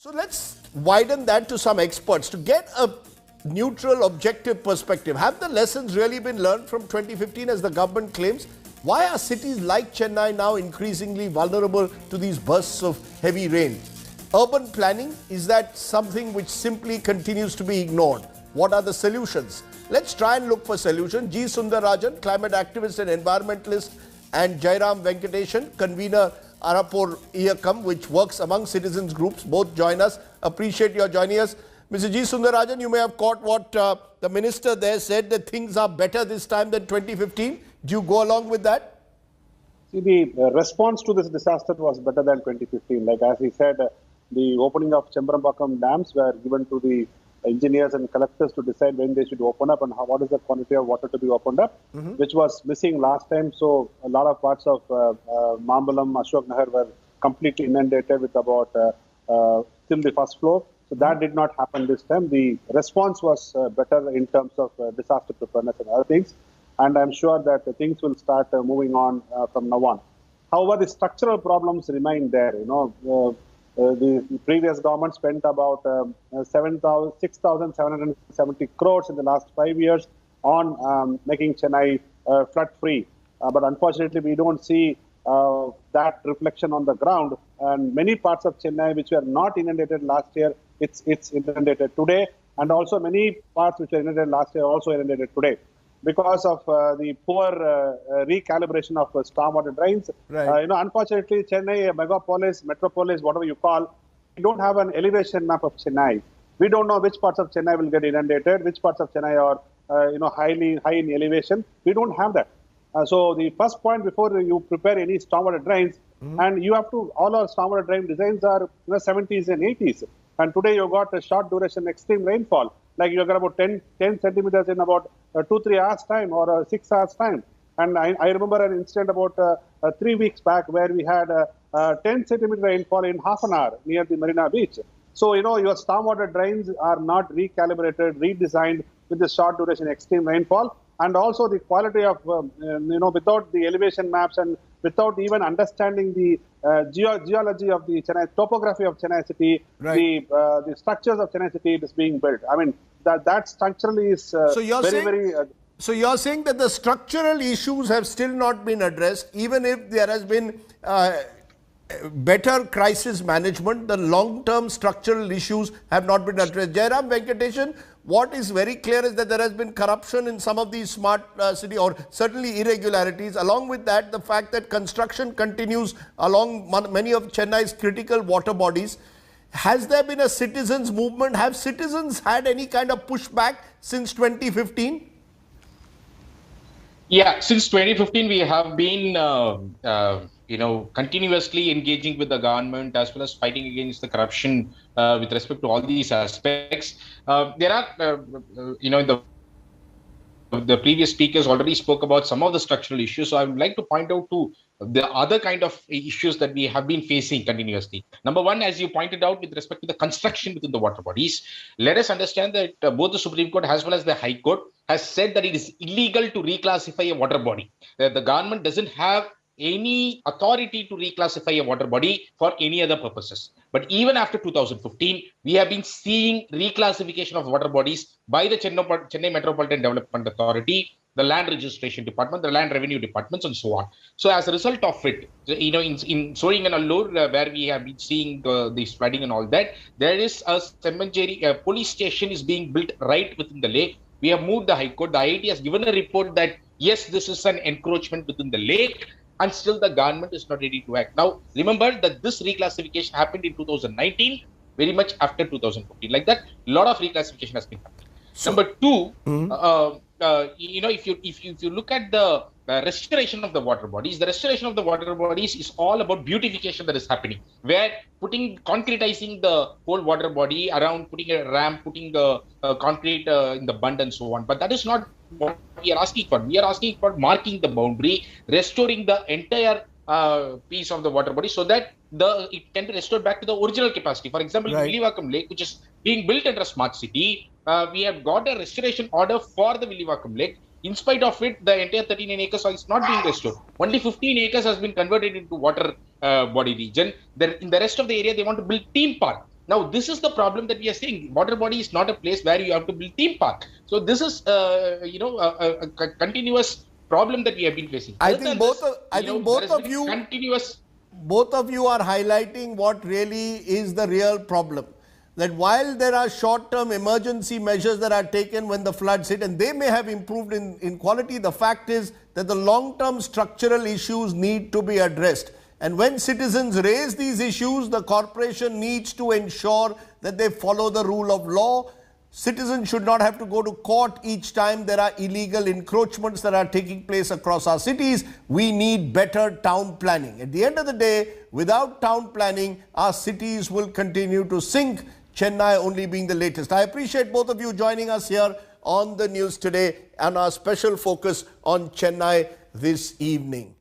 So let's widen that to some experts to get a neutral, objective perspective. Have the lessons really been learned from 2015 as the government claims? Why are cities like Chennai now increasingly vulnerable to these bursts of heavy rain? Urban planning, is that something which simply continues to be ignored? What are the solutions? Let's try and look for solutions. G. Sundarajan, climate activist and environmentalist, and Jairam Venkatesan, convener Arapur Iyakam, which works among citizens groups. Both join us. Appreciate your joining us. Mr. G. Sundarajan, you may have caught what the minister there said, that things are better this time than 2015. Do you go along with that? See, the response to this disaster was better than 2015. Like as he said, the opening of Chembrambakam dams were given to the engineers and collectors to decide when they should open up and what is the quantity of water to be opened up, which was missing last time. So a lot of parts of Mambalam, Ashok Nagar were completely inundated with about till the first floor. So that did not happen this time. The response was better in terms of disaster preparedness and other things. And I'm sure that things will start moving on from now on. However, the structural problems remain there. The previous government spent about 6,770 crores in the last 5 years on making Chennai flood-free. But unfortunately, we don't see that reflection on the ground. And many parts of Chennai, which were not inundated last year, it's inundated today. And also many parts which were inundated last year also inundated today, because of the poor recalibration of stormwater drains. Right. Unfortunately, Chennai, megapolis, metropolis, whatever you call, we don't have an elevation map of Chennai. We don't know which parts of Chennai will get inundated, which parts of Chennai are, high in elevation. We don't have that. So the first point before you prepare any stormwater drains, and you have to, all our stormwater drain designs are 70s and 80s. And today you got a short duration extreme rainfall. Like you got about 10 centimeters in about 2-3 hours time or 6 hours time. And I remember an incident about 3 weeks back where we had 10 centimeter rainfall in half an hour near the Marina Beach. So, your stormwater drains are not recalibrated, redesigned with the short duration extreme rainfall. And also the quality of, without the elevation maps and without even understanding the geology of the Chennai, topography of Chennai city, right, the structures of Chennai city is being built. I mean, that structurally is So you're saying that the structural issues have still not been addressed, even if there has been better crisis management, the long-term structural issues have not been addressed. Jairam Venkatesan, what is very clear is that there has been corruption in some of these smart city, or certainly irregularities. Along with that, the fact that construction continues along many of Chennai's critical water bodies. Has there been a citizens' movement? Have citizens had any kind of pushback since 2015? Yeah, since 2015, we have been, continuously engaging with the government as well as fighting against the corruption with respect to all these aspects. There are, the previous speakers already spoke about some of the structural issues. So I would like to point out to the other kind of issues that we have been facing continuously. Number one, as you pointed out, with respect to the construction within the water bodies, let us understand that both the Supreme Court as well as the High Court has said that it is illegal to reclassify a water body. The government doesn't have any authority to reclassify a water body for any other purposes. But even after 2015, we have been seeing reclassification of water bodies by the Chennai Metropolitan Development Authority, the Land Registration Department, the Land Revenue Departments, and so on. So as a result of it, in Soing and Allur, where we have been seeing the flooding and all that, there is a Semmancheri police station is being built right within the lake. We have moved the High Court. The IIT has given a report that, yes, this is an encroachment within the lake, and still the government is not ready to act. Now, remember that this reclassification happened in 2019, very much after 2015. Like that, a lot of reclassification has been happening. So, number two, if you look at the restoration of the water bodies, the restoration of the water bodies is all about beautification that is happening, where concretizing the whole water body around, putting a ramp, putting the concrete in the bund and so on. But that is not what we are asking for. We are asking for marking the boundary, restoring the entire piece of the water body so that it can be restored back to the original capacity. For example, right, Villivakkam Lake, which is being built under smart city, we have got a restoration order for the Villivakkam Lake. In spite of it, the entire 39 acres is not being restored. Only 15 acres has been converted into water body region. In the rest of the area, they want to build theme park. Now, this is the problem that we are seeing. Water body is not a place where you have to build theme park. So this is, a continuous problem that we have been facing. I Other think than both this, of, I you know, think there both has of been you continuous. both of you are highlighting what really is the real problem. That while there are short-term emergency measures that are taken when the floods hit, and they may have improved in quality, the fact is that the long-term structural issues need to be addressed. And when citizens raise these issues, the corporation needs to ensure that they follow the rule of law. Citizens should not have to go to court each time there are illegal encroachments that are taking place across our cities. We need better town planning. At the end of the day, without town planning, our cities will continue to sink, Chennai only being the latest. I appreciate both of you joining us here on the news today and our special focus on Chennai this evening.